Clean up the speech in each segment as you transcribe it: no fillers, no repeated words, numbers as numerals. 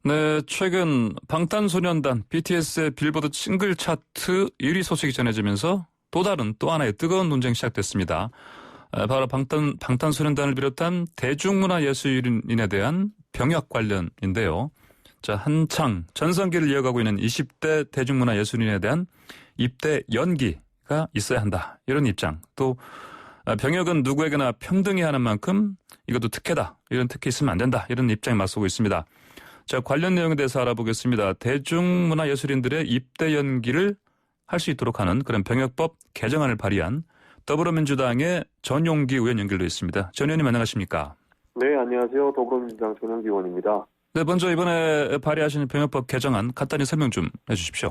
네, 최근 방탄소년단 BTS의 빌보드 싱글 차트 1위 소식이 전해지면서 또 하나의 뜨거운 논쟁이 시작됐습니다. 바로 방탄소년단을 비롯한 대중문화예술인에 대한 병역 관련인데요. 자, 한창 전성기를 이어가고 있는 20대 대중문화예술인에 대한 입대 연기가 있어야 한다. 이런 입장. 또 병역은 누구에게나 평등히 하는 만큼 이것도 특혜다. 이런 특혜 있으면 안 된다. 이런 입장에 맞서고 있습니다. 자, 관련 내용에 대해서 알아보겠습니다. 대중문화예술인들의 입대 연기를 할 수 있도록 하는 그런 병역법 개정안을 발의한 더불어민주당의 전용기 의원 연결되어 있습니다. 전 의원님 안녕하십니까? 네, 안녕하세요. 더불어민주당 전용기 의원입니다. 네, 먼저 이번에 발의하시는 병역법 개정안 간단히 설명 좀 해주십시오.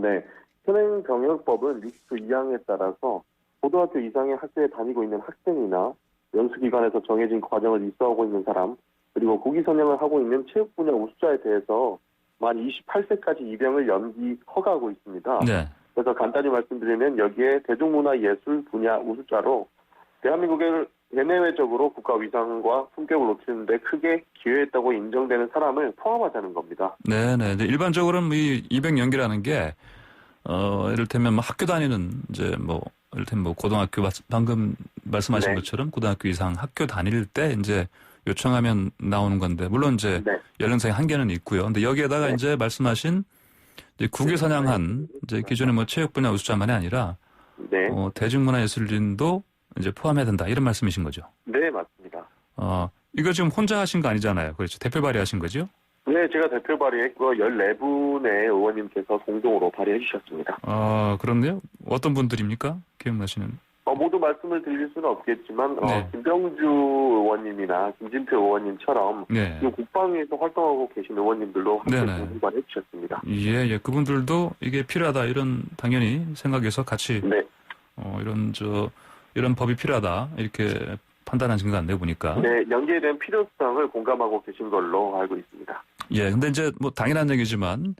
네. 현행 병역법은 리스트 2항에 따라서 고등학교 이상의 학교에 다니고 있는 학생이나 연수기관에서 정해진 과정을 입소하고 있는 사람, 그리고 고기 선양을 하고 있는 체육 분야 우수자에 대해서 만 28세까지 입영을 연기 허가하고 있습니다. 네. 그래서 간단히 말씀드리면 여기에 대중문화예술 분야 우수자로 대한민국을 대내외적으로 국가 위상과 품격을 높이는데 크게 기여했다고 인정되는 사람을 포함하자는 겁니다. 네네. 일반적으로는 이 입영 연기라는 게 이를테면 뭐 학교 다니는 이를테면 뭐 고등학교 방금 말씀하신 네. 것처럼 고등학교 이상 학교 다닐 때 이제 요청하면 나오는 건데 물론 이제 네. 연령상의 한계는 있고요. 근데 여기에다가 네. 이제 말씀하신 이제 국위 선양한 이제 기존의 뭐 체육 분야 우수자만이 아니라 네. 대중문화예술인도 이제 포함해야 된다 이런 말씀이신 거죠. 네, 맞습니다. 이거 지금 혼자 하신 거 아니잖아요. 그렇죠. 대표 발의하신 거죠? 네, 제가 대표 발의했고 14분의 의원님께서 공동으로 발의해 주셨습니다. 그렇네요. 어떤 분들입니까? 기억나시는? 모두 말씀을 드릴 수는 없겠지만 네. 김병주 의원님이나 김진표 의원님처럼 네. 지금 국방위에서 활동하고 계신 의원님들도 함께 네네. 공동 발의해 주셨습니다. 예. 그분들도 이게 필요하다 이런 당연히 생각해서 같이 네. 이런 법이 필요하다 이렇게 판단하신 거 같네요 보니까. 네, 연계에 대한 필요성을 공감하고 계신 걸로 알고 있습니다. 예, 근데 이제 뭐 당연한 얘기지만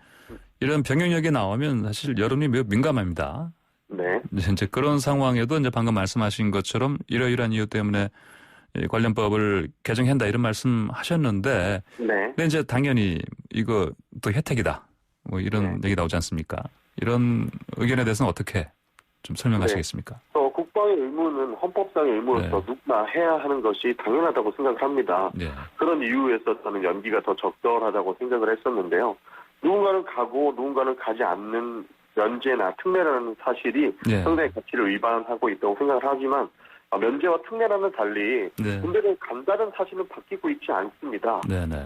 이런 병역력이 나오면 사실 여론이 매우 민감합니다. 네. 이제 그런 상황에도 이제 방금 말씀하신 것처럼 이러이러한 이유 때문에 이 관련법을 개정한다 이런 말씀하셨는데, 네. 근데 이제 당연히 이거 또 혜택이다 뭐 이런 얘기 나오지 않습니까? 이런 의견에 대해서는 어떻게 좀 설명하시겠습니까? 국방의 의무는 헌법상의 의무로서 누구나 해야 하는 것이 당연하다고 생각을 합니다. 네. 그런 이유에서 저는 연기가 더 적절하다고 생각을 했었는데요. 누군가는 가고 누군가는 가지 않는 면제나 특례라는 사실이 네. 상당히 가치를 위반하고 있다고 생각을 하지만 면제와 특례라는 달리 네. 군대를 간다는 사실은 바뀌고 있지 않습니다. 네네.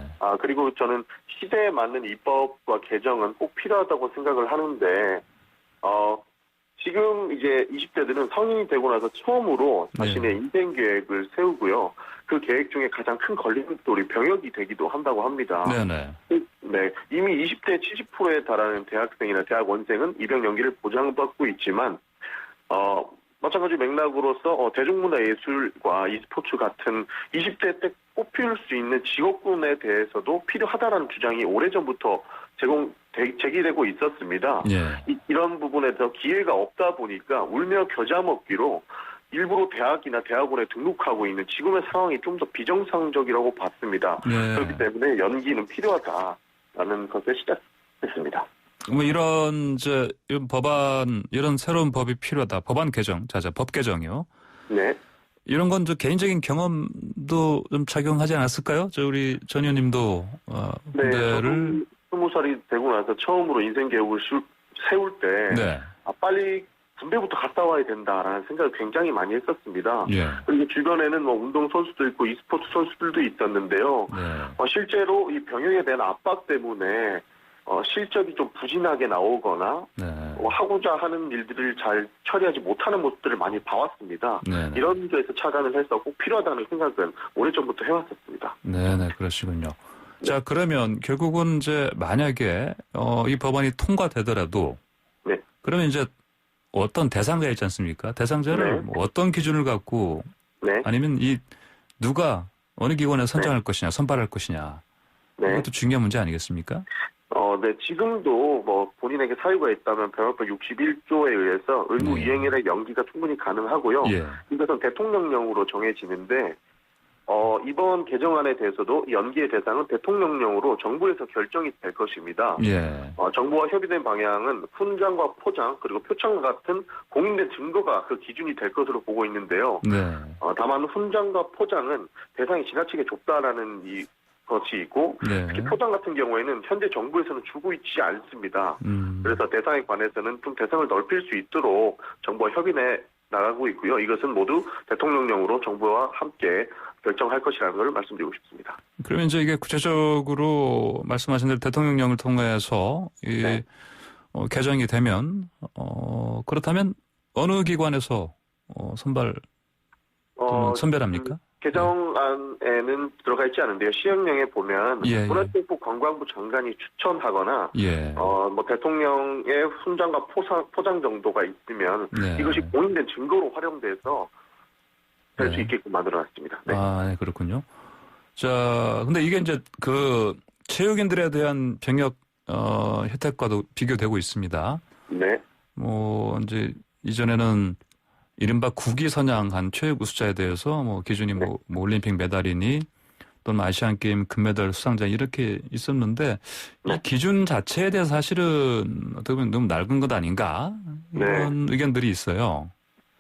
그리고 저는 시대에 맞는 입법과 개정은 꼭 필요하다고 생각을 하는데 지금 이제 20대들은 성인이 되고 나서 처음으로 자신의 인생 계획을 세우고요. 그 계획 중에 가장 큰 걸림돌이 병역이 되기도 한다고 합니다. 네네. 네, 이미 20대 70%에 달하는 대학생이나 대학원생은 입영 연기를 보장받고 있지만 마찬가지 맥락으로서 대중문화예술과 e스포츠 같은 20대 때 뽑힐 수 있는 직업군에 대해서도 필요하다는 주장이 오래전부터 제기되고 있었습니다. 예. 이런 부분에 더 기회가 없다 보니까 울며 겨자 먹기로 일부러 대학이나 대학원에 등록하고 있는 지금의 상황이 좀 더 비정상적이라고 봤습니다. 네. 그렇기 때문에 연기는 필요하다라는 것을 시작했습니다. 뭐 이런 이런 새로운 법이 필요하다. 법안 개정, 법 개정이요. 네. 이런 건 개인적인 경험도 좀 작용하지 않았을까요? 우리 전 의원님도 군대를 20살이 되고 나서 처음으로 인생 계획을 세울 때 빨리 군대부터 갔다 와야 된다라는 생각을 굉장히 많이 했었습니다. 예. 그리고 주변에는 운동 선수도 있고 e스포츠 선수들도 있었는데요. 실제로 이 병역에 대한 압박 때문에 실적이 좀 부진하게 나오거나 하고자 하는 일들을 잘 처리하지 못하는 모습들을 많이 봐왔습니다. 이런 데서 차단을 해서 꼭 필요하다는 생각은 오래전부터 해왔었습니다. 네네, 그러시군요. 자, 그러면 결국은 이제 만약에 이 법안이 통과되더라도 그러면 이제 어떤 대상자 있지 않습니까? 대상자를 어떤 기준을 갖고 아니면 누가 어느 기관에 선정할 것이냐, 선발할 것이냐. 이것도 중요한 문제 아니겠습니까? 네, 지금도 본인에게 사유가 있다면 병역법 61조에 의해서 의무 이행일의 연기가 충분히 가능하고요. 이것은 대통령령으로 정해지는데 이번 개정안에 대해서도 연기의 대상은 대통령령으로 정부에서 결정이 될 것입니다. 예. 정부와 협의된 방향은 훈장과 포장 그리고 표창 같은 공인된 증거가 그 기준이 될 것으로 보고 있는데요. 네. 다만 훈장과 포장은 대상이 지나치게 좁다라는 것이 있고 네. 특히 포장 같은 경우에는 현재 정부에서는 주고 있지 않습니다. 그래서 대상에 관해서는 좀 대상을 넓힐 수 있도록 정부와 협의해 나가고 있고요. 이것은 모두 대통령령으로 정부와 함께 결정할 것이라는 걸 말씀드리고 싶습니다. 그러면 이제 이게 구체적으로 말씀하신 대로 대통령령을 통해서 네. 개정이 되면 그렇다면 어느 기관에서 선발 또는 선별합니까? 개정안에는 들어가 있지 않은데요. 시행령에 보면 예, 예. 문화체육부 관광부 장관이 추천하거나 예. 뭐 대통령의 훈장과 포장 정도가 있으면 네. 이것이 공인된 증거로 활용돼서 될 수 네. 있게끔 만들어놨습니다. 네. 아, 네, 그렇군요. 자, 근데 이게 이제 그 체육인들에 대한 병역 혜택과도 비교되고 있습니다. 네. 뭐 이제 이전에는 이른바 국위 선양한 체육 우수자에 대해서 뭐 기준이 뭐 올림픽 메달이니 또는 아시안 게임 금메달 수상자 이렇게 있었는데 이 기준 자체에 대해서 사실은 어떻게 보면 너무 낡은 것 아닌가 이런 의견들이 있어요.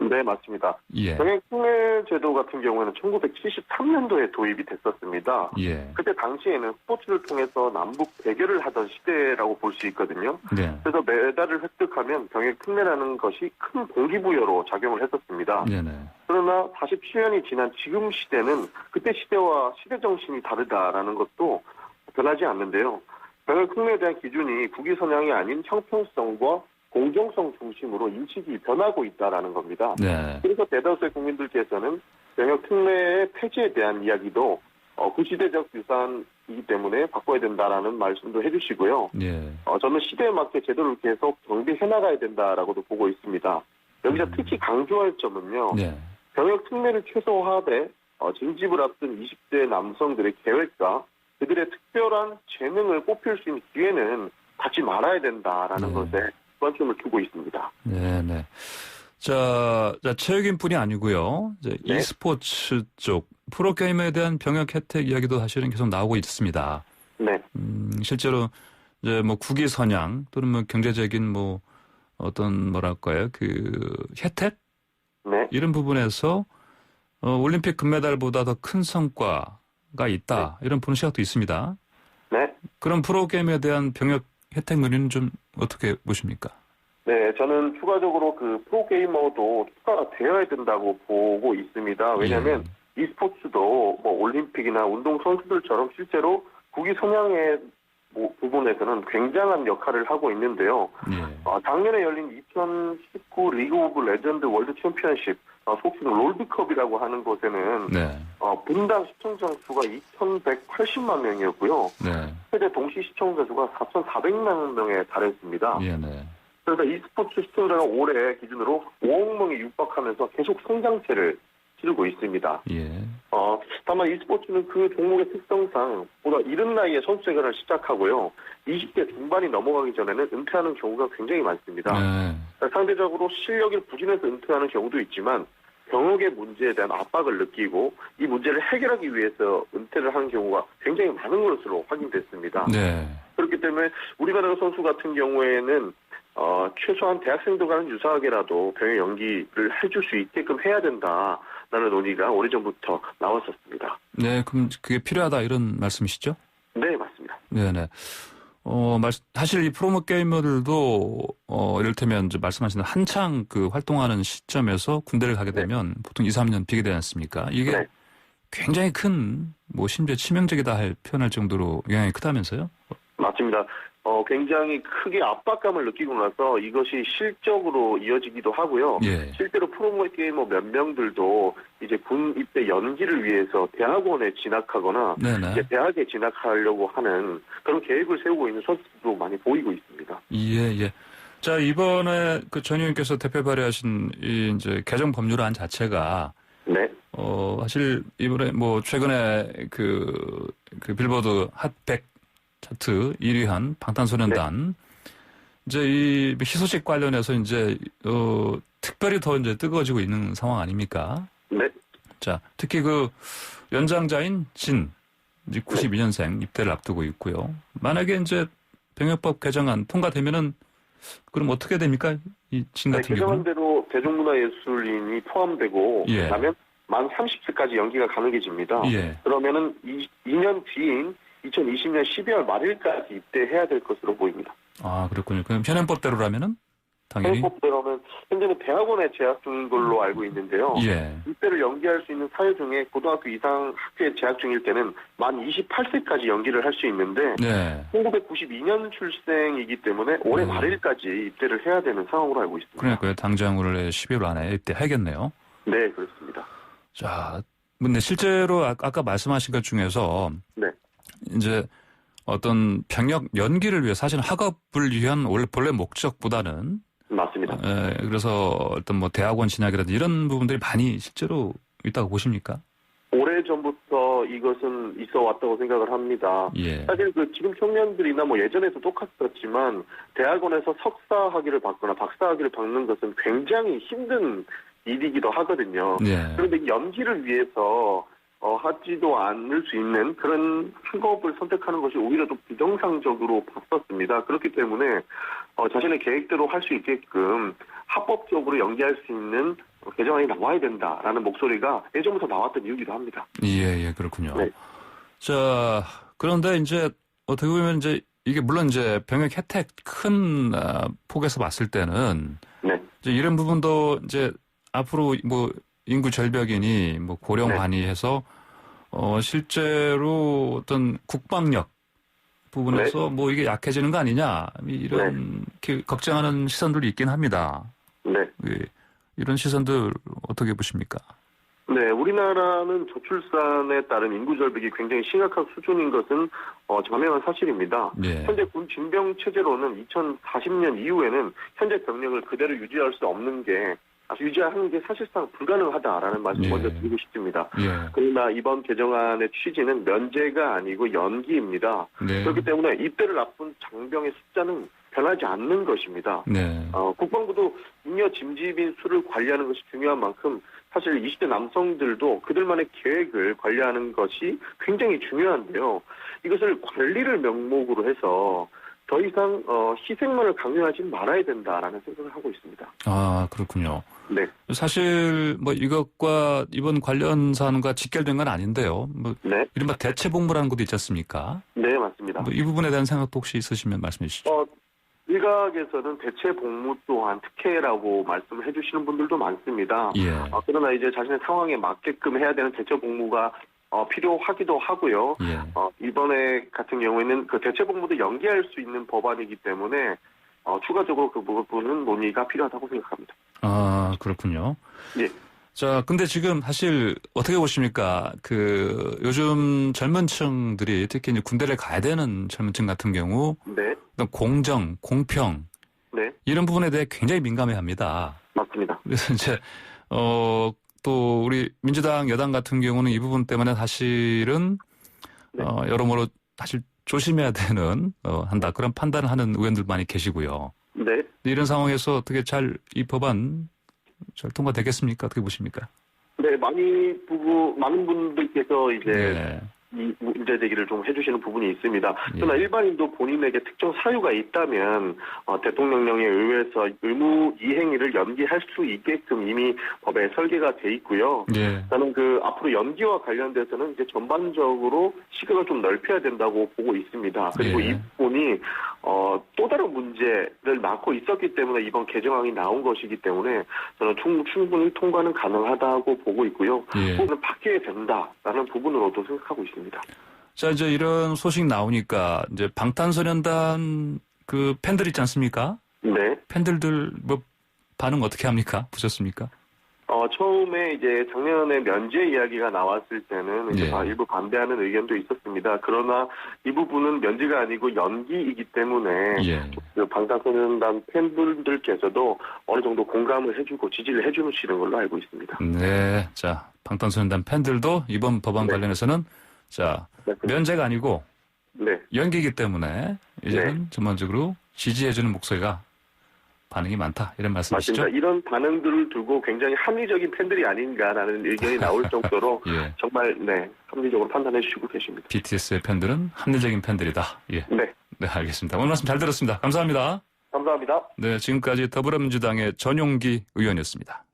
네, 맞습니다. 예. 병역 특례 제도 같은 경우에는 1973년도에 도입이 됐었습니다. 예. 그때 당시에는 스포츠를 통해서 남북 대결을 하던 시대라고 볼 수 있거든요. 네. 그래서 메달을 획득하면 병역 특례라는 것이 큰 동기부여로 작용을 했었습니다. 네네. 그러나 47년이 지난 지금 시대는 그때 시대와 시대 정신이 다르다라는 것도 변하지 않는데요. 병역 특례에 대한 기준이 국위 선양이 아닌 형평성과 공정성 중심으로 인식이 변하고 있다라는 겁니다. 네. 그래서 대다수의 국민들께서는 병역 특례의 폐지에 대한 이야기도 구시대적 유산이기 때문에 바꿔야 된다라는 말씀도 해주시고요. 예. 저는 시대에 맞게 제도를 계속 정비해 나가야 된다라고도 보고 있습니다. 여기서 특히 강조할 점은요. 네. 병역 특례를 최소화하되 징집을 앞둔 20대 남성들의 계획과 그들의 특별한 재능을 뽑힐 수 있는 기회는 갖지 말아야 된다라는 것에 관심을 두고 있습니다. 네네. 자, 체육인뿐이 아니고요. 이제 네. e스포츠 쪽 프로게이머에 대한 병역 혜택 이야기도 사실은 계속 나오고 있습니다. 네. 실제로 이제 뭐 국위 선양 또는 뭐 경제적인 뭐 어떤 뭐랄까요 그 혜택 네. 이런 부분에서 올림픽 금메달보다 더 큰 성과가 있다 이런 보는 시각도 있습니다. 네. 그런 프로게이머에 대한 병역 혜택 논의는 좀 어떻게 보십니까? 네, 저는 추가적으로 그 프로게이머도 추가가 되어야 된다고 보고 있습니다. 왜냐하면 e스포츠도 뭐 올림픽이나 운동 선수들처럼 실제로 국위 선양의 부분에서는 굉장한 역할을 하고 있는데요. 작년에 열린 2019 리그 오브 레전드 월드 챔피언십, 속칭 롤드컵이라고 하는 곳에는 분당 시청자 수가 2,180만 명이었고요. 최대 동시 시청자 수가 4,400만 명에 달했습니다. 그래서 e스포츠 시청자가 올해 기준으로 5억 명에 육박하면서 계속 성장세를 치르고 있습니다. 다만 e스포츠는 그 종목의 특성상 보다 이른 나이에 선수 생활을 시작하고요. 20대 중반이 넘어가기 전에는 은퇴하는 경우가 굉장히 많습니다. 상대적으로 실력이 부진해서 은퇴하는 경우도 있지만 병역의 문제에 대한 압박을 느끼고 이 문제를 해결하기 위해서 은퇴를 하는 경우가 굉장히 많은 것으로 확인됐습니다. 그렇기 때문에 우리나라 선수 같은 경우에는 최소한 대학생들과는 유사하게라도 병역 연기를 해줄 수 있게끔 해야 된다라는 논의가 오래전부터 나왔었습니다. 네, 그럼 그게 필요하다 이런 말씀이시죠? 네, 맞습니다. 네네. 사실 이 프로모 게이머들도 이를테면 이제 말씀하신 한창 그 활동하는 시점에서 군대를 가게 되면 보통 2, 3년 비게 되지 않습니까? 이게 굉장히 큰, 뭐 심지어 치명적이다 할 표현할 정도로 영향이 크다면서요? 맞습니다. 굉장히 크게 압박감을 느끼고 나서 이것이 실적으로 이어지기도 하고요. 실제로 프로게이머 몇 명들도 이제 군 입대 연기를 위해서 대학원에 진학하거나 이제 대학에 진학하려고 하는 그런 계획을 세우고 있는 선수들도 많이 보이고 있습니다. 예. 자, 이번에 그 전 의원께서 대표 발의하신 이 이제 개정 법률안 자체가 사실 이번에 뭐 최근에 그 빌보드 핫 100 차트 1위한 방탄소년단 이제 이 희소식 관련해서 이제 특별히 더 이제 뜨거워지고 있는 상황 아닙니까? 자, 특히 그 연장자인 진, 이제 92년생 입대를 앞두고 있고요. 만약에 이제 병역법 개정안 통과되면은 그럼 어떻게 됩니까? 이 진 같은 경우는? 개정안대로 대중문화예술인이 포함되고 예. 그다음에 만 30세까지 연기가 가능해집니다. 예. 그러면은 2년 뒤인 2020년 12월 말일까지 입대해야 될 것으로 보입니다. 아, 그렇군요. 그럼 현행법대로라면은 당연히. 현행법대로는 현재는 대학원에 재학 중인 걸로 알고 있는데요. 예. 입대를 연기할 수 있는 사유 중에 고등학교 이상 학교에 재학 중일 때는 만 28세까지 연기를 할 수 있는데 네. 1992년 출생이기 때문에 올해 말일까지 입대를 해야 되는 상황으로 알고 있습니다. 그러니까요. 당장 올해 12월 안에 입대하겠네요. 네, 그렇습니다. 자, 근데 실제로 아까 말씀하신 것 중에서 네. 이제 어떤 병역 연기를 위해 사실 학업을 위한 원래 본래 목적보다는 맞습니다. 그래서 어떤 뭐 대학원 진학이라든지 이런 부분들이 많이 실제로 있다고 보십니까? 오래전부터 이것은 있어 왔다고 생각을 합니다. 예. 사실 그 지금 청년들이나 뭐 예전에도 똑같았지만 대학원에서 석사 학위를 받거나 박사 학위를 받는 것은 굉장히 힘든 일이기도 하거든요. 예. 그런데 이 연기를 위해서 하지도 않을 수 있는 그런 학업을 선택하는 것이 오히려 좀 비정상적으로 봤었습니다. 그렇기 때문에 자신의 계획대로 할 수 있게끔 합법적으로 연기할 수 있는 개정안이 나와야 된다라는 목소리가 예전부터 나왔던 이유기도 합니다. 예, 그렇군요. 네. 자, 그런데 이제 어떻게 보면 이제 이게 물론 이제 병역 혜택 큰 폭에서 봤을 때는 네. 이제 이런 부분도 이제 앞으로 뭐 인구 절벽이니 뭐 고령화니해서 실제로 어떤 국방력 부분에서 뭐 이게 약해지는 거 아니냐 이런 걱정하는 시선들이 있긴 합니다. 네. 예, 이런 시선들 어떻게 보십니까? 네, 우리나라는 저출산에 따른 인구 절벽이 굉장히 심각한 수준인 것은 자명한 사실입니다. 예. 현재 군 징병 체제로는 2040년 이후에는 현재 병력을 그대로 유지할 수 없는 게 유지하는 게 사실상 불가능하다라는 말씀 먼저 드리고 싶습니다. 예. 그러나 이번 개정안의 취지는 면제가 아니고 연기입니다. 네. 그렇기 때문에 입대를 앞둔 장병의 숫자는 변하지 않는 것입니다. 네. 국방부도 잉여 짐집인 수를 관리하는 것이 중요한 만큼 사실 20대 남성들도 그들만의 계획을 관리하는 것이 굉장히 중요한데요. 이것을 관리를 명목으로 해서 더 이상 희생만을 강요하지 말아야 된다라는 생각을 하고 있습니다. 아, 그렇군요. 네. 사실 뭐 이것과 이번 관련 사안과 직결된 건 아닌데요. 뭐 네. 이른바 대체복무라는 것도 있지 않습니까? 네, 맞습니다. 뭐 이 부분에 대한 생각도 혹시 있으시면 말씀해 주시죠. 일각에서는 대체 복무 또한 특혜라고 말씀을 해주시는 분들도 많습니다. 예. 그러나 이제 자신의 상황에 맞게끔 해야 되는 대체 복무가 필요하기도 하고요. 예. 이번에 같은 경우에는 그 대체 복무도 연기할 수 있는 법안이기 때문에 추가적으로 그 부분은 논의가 필요하다고 생각합니다. 아, 그렇군요. 예. 자, 근데 지금 사실 어떻게 보십니까? 그 요즘 젊은 층들이 특히 이제 군대를 가야 되는 젊은 층 같은 경우 네. 공정, 공평 네. 이런 부분에 대해 굉장히 민감해 합니다. 맞습니다. 그래서 이제 또 우리 민주당 여당 같은 경우는 이 부분 때문에 사실은 네. 여러모로 사실 조심해야 되는 한다 그런 판단을 하는 의원들 많이 계시고요. 네. 이런 상황에서 어떻게 잘 이 법안 잘 통과되겠습니까? 어떻게 보십니까? 네, 많은 분들께서 이제 네. 이 문제 제기를 좀 해주시는 부분이 있습니다. 예. 그러나 일반인도 본인에게 특정 사유가 있다면 대통령령에 의해서 의무 이행일을 연기할 수 있게끔 이미 법에 설계가 돼 있고요. 예. 저는 앞으로 연기와 관련돼서는 이제 전반적으로 시각을 좀 넓혀야 된다고 보고 있습니다. 그리고 예. 이 부분이 또 다른 문제를 낳고 있었기 때문에 이번 개정안이 나온 것이기 때문에 저는 충분히 통과는 가능하다고 보고 있고요. 예. 부분을 바뀌어야 된다라는 부분으로도 생각하고 있습니다. 자, 이제 이런 소식 나오니까 이제 방탄소년단 그 팬들 있지 않습니까? 네. 팬들들 뭐 반응 어떻게 합니까? 보셨습니까? 처음에 이제 작년에 면제 이야기가 나왔을 때는 이제 예. 일부 반대하는 의견도 있었습니다. 그러나 이 부분은 면제가 아니고 연기이기 때문에 예. 그 방탄소년단 팬분들께서도 어느 정도 공감을 해주고 지지를 해주시는 걸로 알고 있습니다. 네. 자, 방탄소년단 팬들도 이번 법안 네. 관련해서는 자, 면제가 아니고 네. 연기이기 때문에 이제는 전반적으로 지지해주는 목소리가 반응이 많다 이런 말씀이시죠? 맞습니다. 이런 반응들을 두고 굉장히 합리적인 팬들이 아닌가라는 의견이 나올 정도로 예. 정말 합리적으로 판단해 주시고 계십니다. BTS의 팬들은 합리적인 팬들이다. 예. 네. 네, 알겠습니다. 오늘 말씀 잘 들었습니다. 감사합니다. 감사합니다. 네, 지금까지 더불어민주당의 전용기 의원이었습니다.